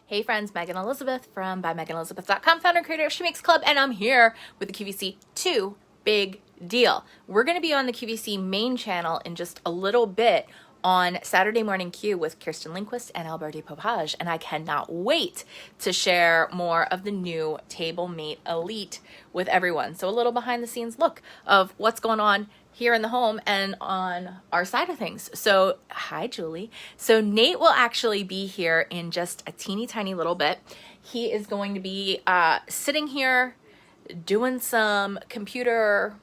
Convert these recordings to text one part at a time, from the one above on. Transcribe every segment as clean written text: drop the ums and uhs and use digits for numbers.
Hey friends, Megan Elizabeth from ByMeganElizabeth.com, founder and creator of She Makes Club, and I'm here with the QVC 2 Big Deal. We're going to be on the QVC main channel in just a little bit on Saturday Morning Q with Kirsten Lindquist and Albert Popage, and I cannot wait to share more of the new TableMate Elite with everyone. So a little behind the scenes look of what's going on here in the home and on our side of things. So hi, Julie. So Nate will actually be here in just a teeny tiny little bit. He is going to be sitting here doing some computer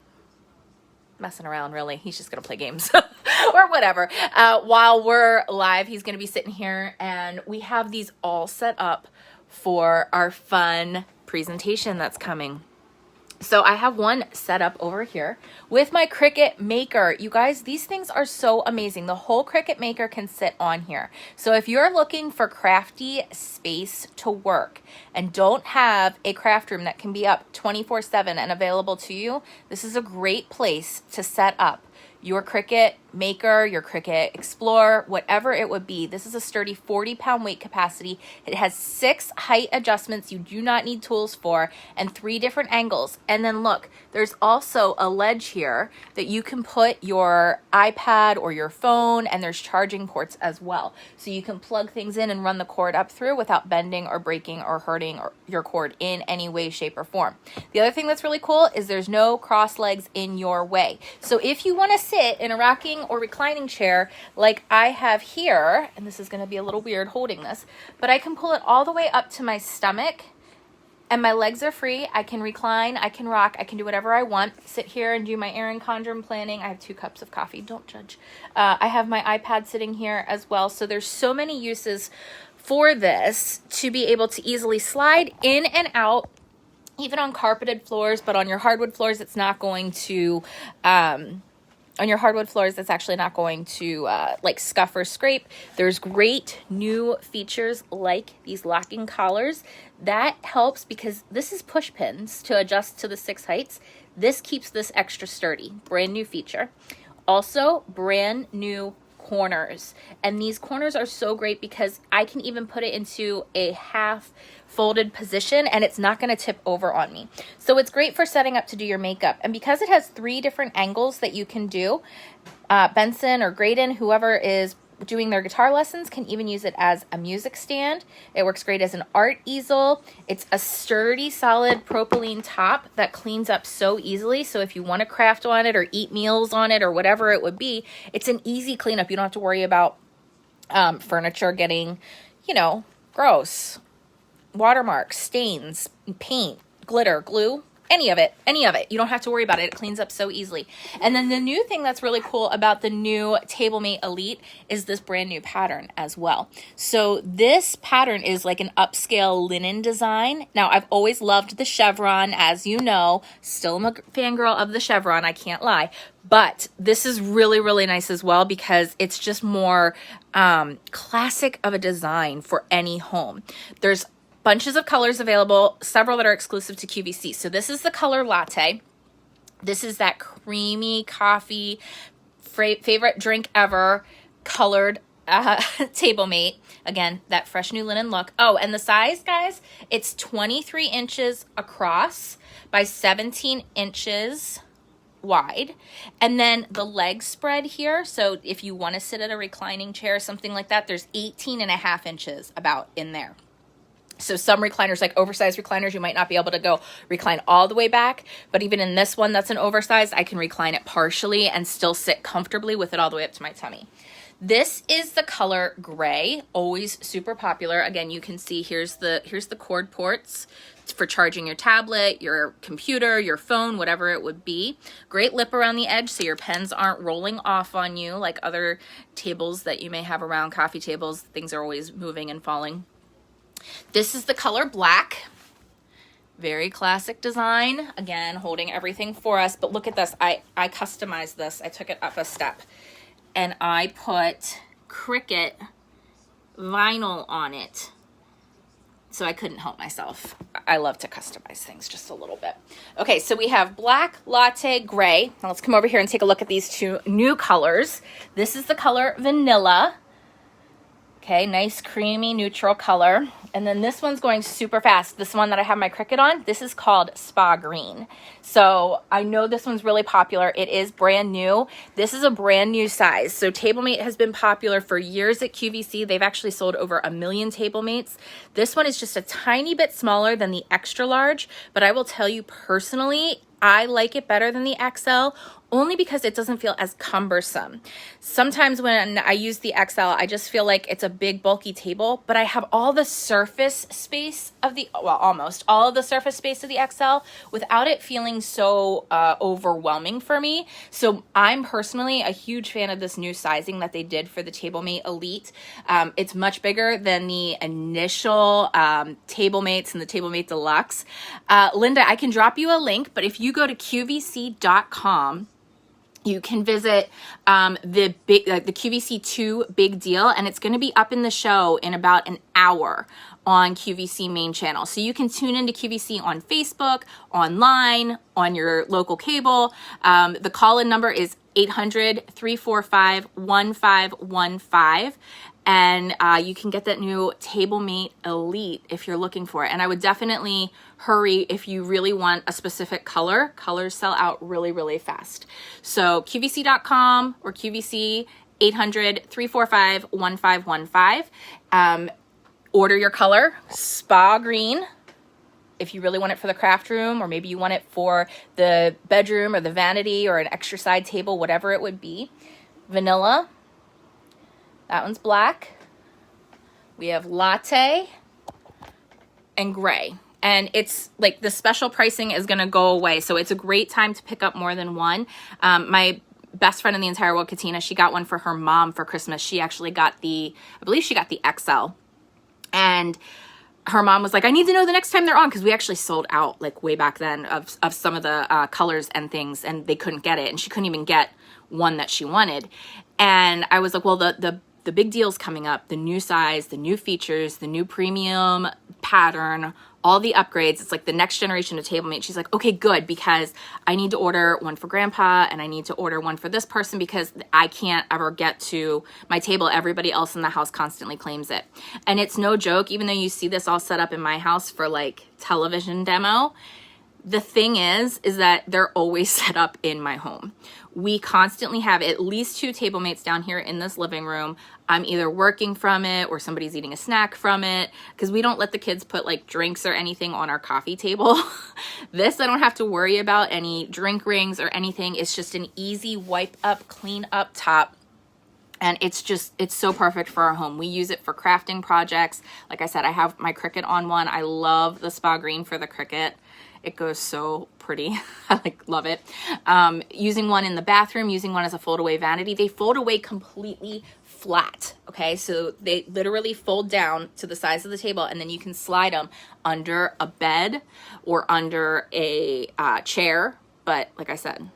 messing around, really. He's just gonna play games or whatever. While we're live, he's gonna be sitting here, and we have these all set up for our fun presentation that's coming. So I have one set up over here with my Cricut Maker. You guys, these things are so amazing. The whole Cricut Maker can sit on here. So if you're looking for crafty space to work and don't have a craft room that can be up 24/7 and available to you, this is a great place to set up your Cricut Maker, your Cricut Explorer, whatever it would be. This is a sturdy 40-pound weight capacity. It has 6 height adjustments you do not need tools for, and 3 different angles. And then look, there's also a ledge here that you can put your iPad or your phone, and there's charging ports as well. So you can plug things in and run the cord up through without bending or breaking or hurting your cord in any way, shape, or form. The other thing that's really cool is there's no cross legs in your way. So if you want to sit in a rocking or reclining chair like I have here, and this is going to be a little weird holding this, but I can pull it all the way up to my stomach and my legs are free. I can recline, I can rock, I can do whatever I want. Sit here and do my Erin Condren planning. I have 2 cups of coffee, don't judge. I have my iPad sitting here as well. So there's so many uses for this to be able to easily slide in and out, even on carpeted floors, but on your hardwood floors, it's not going to, it's actually not going to like scuff or scrape. There's great new features like these locking collars. That helps because this is push pins to adjust to the 6 heights. This keeps this extra sturdy. Brand new feature. Also, brand new corners. And these corners are so great because I can even put it into a half folded position and it's not going to tip over on me. So it's great for setting up to do your makeup. And because it has 3 different angles that you can do, Benson or Graydon, whoever is doing their guitar lessons, can even use it as a music stand. It works great as an art easel. It's a sturdy, solid propylene top that cleans up so easily. So if you want to craft on it or eat meals on it or whatever it would be, it's an easy cleanup. You don't have to worry about furniture getting, gross. Watermarks, stains, paint, glitter, glue, any of it. You don't have to worry about it. It cleans up so easily. And then the new thing that's really cool about the new TableMate Elite is this brand new pattern as well. So this pattern is like an upscale linen design. Now, I've always loved the chevron, as you know. Still am a fangirl of the chevron, I can't lie. But this is really, really nice as well because it's just more classic of a design for any home. There's bunches of colors available, several that are exclusive to QVC. So this is the color latte. This is that creamy coffee, favorite drink ever, colored TableMate. Again, that fresh new linen look. Oh, and the size, guys, it's 23 inches across by 17 inches wide. And then the leg spread here, so if you want to sit at a reclining chair, something like that, there's 18.5 inches about in there. So some recliners, like oversized recliners, you might not be able to go recline all the way back, but even in this one that's an oversized, I can recline it partially and still sit comfortably with it all the way up to my tummy. This is the color gray, always super popular. Again, you can see here's the cord ports for charging your tablet, your computer, your phone, whatever it would be. Great lip around the edge so your pens aren't rolling off on you like other tables that you may have around, coffee tables. Things are always moving and falling. This is the color black. Very classic design. Again, holding everything for us. But look at this. I customized this. I took it up a step. And I put Cricut vinyl on it. So I couldn't help myself. I love to customize things just a little bit. Okay, so we have black, latte, gray. Now let's come over here and take a look at these 2 new colors. This is the color vanilla. Okay, nice creamy neutral color. And then this one's going super fast. This one that I have my Cricut on, this is called Spa Green. So I know this one's really popular. It is brand new. This is a brand new size. So TableMate has been popular for years at QVC. They've actually sold over 1 million TableMates. This one is just a tiny bit smaller than the extra large, but I will tell you personally, I like it better than the XL only because it doesn't feel as cumbersome. Sometimes when I use the XL, I just feel like it's a big bulky table, but I have all the surface space of the, well, almost all of the surface space of the XL without it feeling so overwhelming for me. So I'm personally a huge fan of this new sizing that they did for the TableMate Elite. It's much bigger than the initial TableMates and the TableMate Deluxe. Linda, I can drop you a link, but if you go to qvc.com, you can visit the QVC 2 Big Deal, and it's going to be up in the show in about an hour on QVC main channel. So you can tune into QVC on Facebook, online, on your local cable. The call-in number is 800-345-1515. And you can get that new TableMate Elite if you're looking for it. And I would definitely hurry if you really want a specific color. Colors sell out really, really fast. So QVC.com or QVC 800-345-1515. Order your color, Spa Green, if you really want it for the craft room, or maybe you want it for the bedroom or the vanity or an extra side table, whatever it would be. Vanilla. That one's black. We have latte and gray. And it's like the special pricing is going to go away. So it's a great time to pick up more than one. My best friend in the entire world, Katina, she got one for her mom for Christmas. She actually got I believe she got the XL. And her mom was like, I need to know the next time they're on, because we actually sold out like way back then of some of the colors and things, and they couldn't get it. And she couldn't even get one that she wanted. And I was like, well, the big deal's coming up, the new size, the new features, the new premium pattern, all the upgrades. It's like the next generation of TableMate. She's like, okay, good, because I need to order one for grandpa and I need to order one for this person because I can't ever get to my table. Everybody else in the house constantly claims it. And it's no joke, even though you see this all set up in my house for like television demo, the thing is that they're always set up in my home. We constantly have at least 2 TableMates down here in this living room. I'm either working from it or somebody's eating a snack from it, because we don't let the kids put like drinks or anything on our coffee table. This, I don't have to worry about any drink rings or anything. It's just an easy wipe up, clean up top. And it's so perfect for our home. We use it for crafting projects. Like I said, I have my Cricut on one. I love the Spa Green for the Cricut. It goes so pretty. I love it. Using one in the bathroom, using one as a fold away vanity. They fold away completely flat. Okay, so they literally fold down to the size of the table, and then you can slide them under a bed or under a chair. But like I said,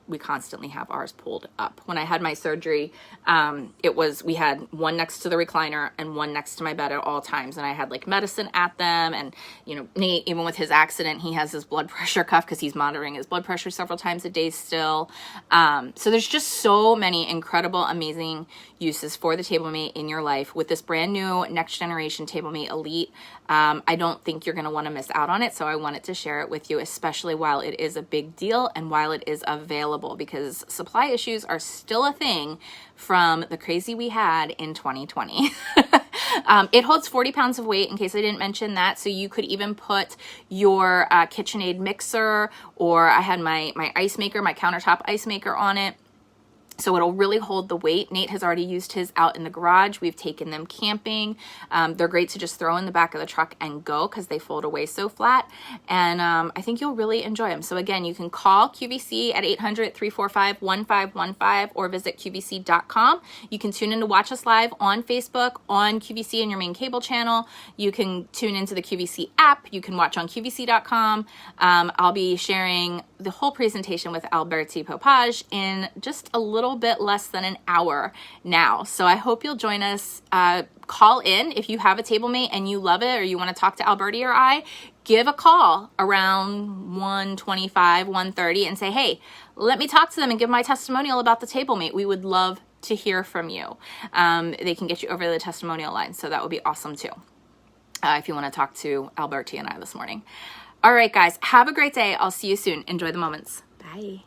we constantly have ours pulled up. When I had my surgery, we had one next to the recliner and one next to my bed at all times. And I had like medicine at them. And, you know, Nate, even with his accident, he has his blood pressure cuff because he's monitoring his blood pressure several times a day still. So there's just so many incredible, amazing uses for the TableMate in your life with this brand new next generation TableMate Elite. I don't think you're going to want to miss out on it. So I wanted to share it with you, especially while it is a big deal and while it is available, because supply issues are still a thing from the crazy we had in 2020. It holds 40 pounds of weight, in case I didn't mention that. So you could even put your KitchenAid mixer, or I had my ice maker, my countertop ice maker on it. So it'll really hold the weight. Nate has already used his out in the garage. We've taken them camping. They're great to just throw in the back of the truck and go because they fold away so flat. And I think you'll really enjoy them. So again, you can call QVC at 800-345-1515 or visit QVC.com. You can tune in to watch us live on Facebook, on QVC and your main cable channel. You can tune into the QVC app. You can watch on QVC.com. I'll be sharing the whole presentation with Alberti Popage in just a little bit less than an hour now. So I hope you'll join us. Call in if you have a TableMate and you love it, or you want to talk to Alberti or I. Give a call around 1:25, 1:30 and say, hey, let me talk to them and give my testimonial about the TableMate. We would love to hear from you. They can get you over the testimonial line, so that would be awesome too. if you want to talk to Alberti and I this morning. All right, guys, have a great day. I'll see you soon. Enjoy the moments. Bye.